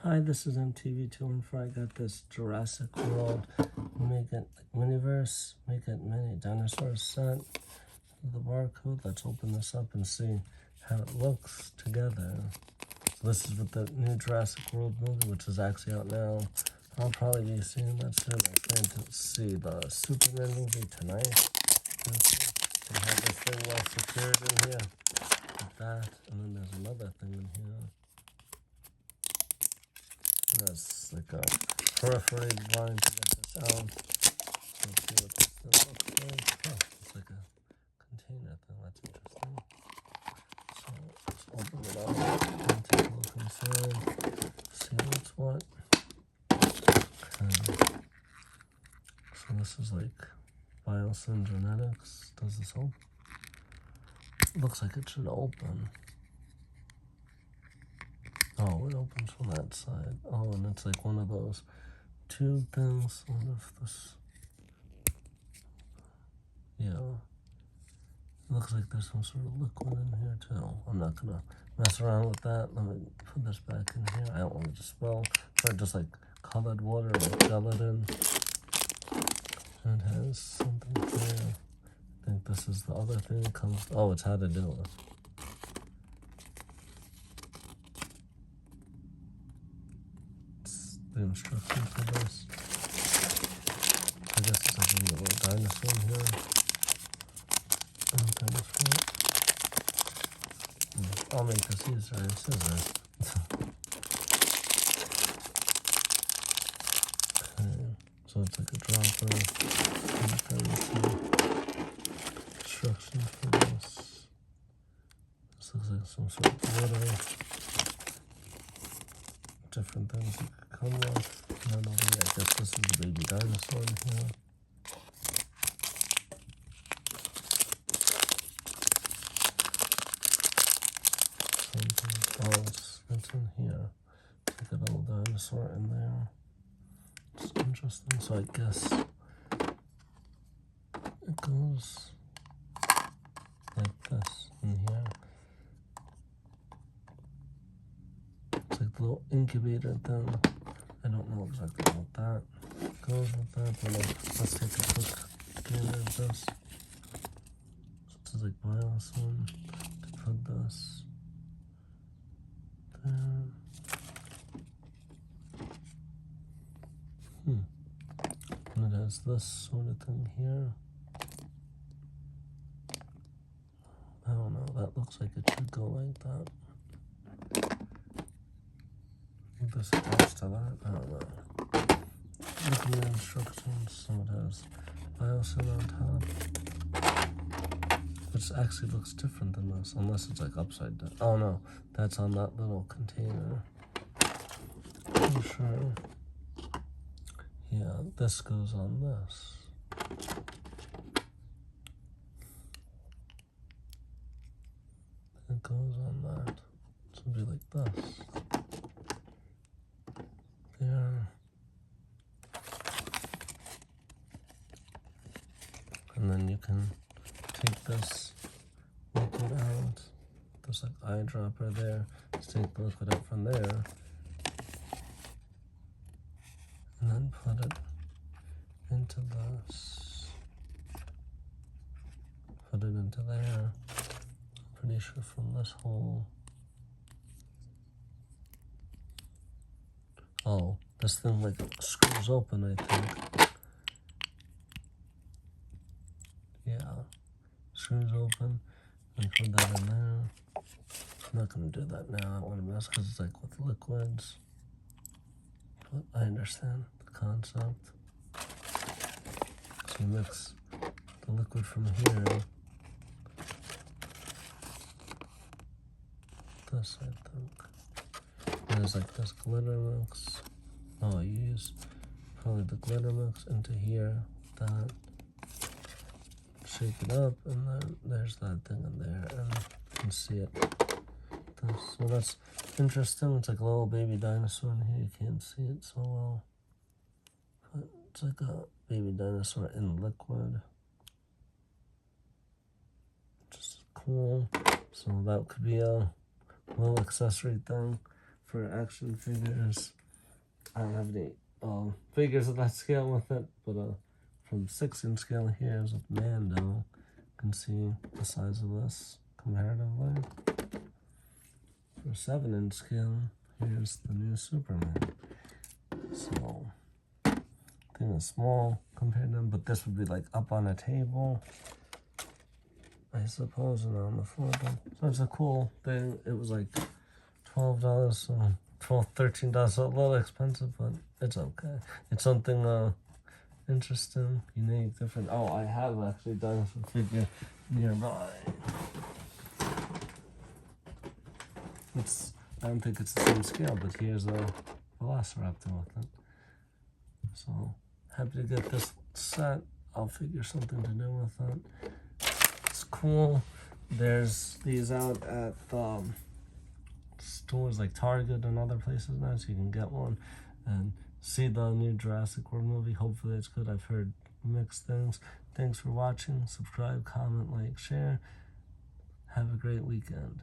Hi, this is MTV214. I got this Jurassic World Make It Minverse, Make It Mini Dinosaur set. The barcode. Let's open this up and see how it looks together. So this is with the new Jurassic World movie, which is actually out now. I'll probably be seeing that soon. I plan to see the Superman movie tonight. They have this thing well secured in here. Like that. And then there's another thing in here. That's like a perforated line to get this out. Let's see what this thing looks like. Oh, it's like a container thing. That's interesting. So let's open it up and take a look inside. See what's what. So this is like Biosyn Genetics. Does this open? Looks like it should open. Oh, it opens from that side. Oh, and it's like one of those tube things. What if this? Yeah. It looks like there's some sort of liquid in here too. I'm not gonna mess around with that. Let me put this back in here. I don't want it to spill. Or just like colored water or gelatin. And it has something here. I think this is the other thing it comes. Oh, it's how to do it. It's the instructions for this. I guess it's like a little dinosaur in here. I'll make this easier. It says this. Okay, so it's like a dropper. Instructions for this. This looks like some sort of glitter. Different things you could come with. None of it. I guess this is the baby dinosaur in here. Something else that's in here. Like a little dinosaur in there. It's interesting. So I guess it goes like this in here. It's like the little incubator thing. I don't know exactly what that goes with that, but let's take a quick gander of this. So this is like Biosyn to put this there. And it has this sort of thing here. I don't know, that looks like it should go like that. This attached to that, I don't know. Look at the instructions, so it has Biosyn on top. Which actually looks different than this, unless it's like upside down. Oh no, that's on that little container. I'm sure. Yeah, this goes on this. It goes on that. So it'll be like this. There. And then you can take this liquid out. There's like eyedropper there. Just take the liquid out from there. And then put it into this. Put it into there. Pretty sure from this hole. Oh, this thing like screws open, I think. Yeah, screws open. And put that in there. I'm not gonna do that now. I don't want to mess because it's like with liquids. But I understand the concept. So you mix the liquid from here. This, I think. And there's like this glitter mix. Oh, you use probably the glitter mix into here. That. Shake it up, and then there's that thing in there, and you can see it. So that's interesting. It's like a little baby dinosaur in here. You can't see it so well. But it's like a baby dinosaur in liquid. Just cool. So that could be a little accessory thing for action figures. I don't have any figures of that scale with it, but from 6-inch scale, here's with Mando. You can see the size of this comparatively. For 7-inch scale, here's the new Superman. So I think it's small compared to them, but this would be like up on a table, I suppose, and on the floor. So it's a cool thing. It was like $12, so $13, so a little expensive, but it's okay. It's something interesting, unique, different. Oh, I have actually done some figure nearby. I don't think it's the same scale, but here's a Velociraptor with it. So happy to get this set. I'll figure something to do with it. It's cool. There's these out at stores like Target and other places now, so you can get one and see the new Jurassic World movie. Hopefully it's good. I've heard mixed things. Thanks for watching. Subscribe, comment, like, share. Have a great weekend.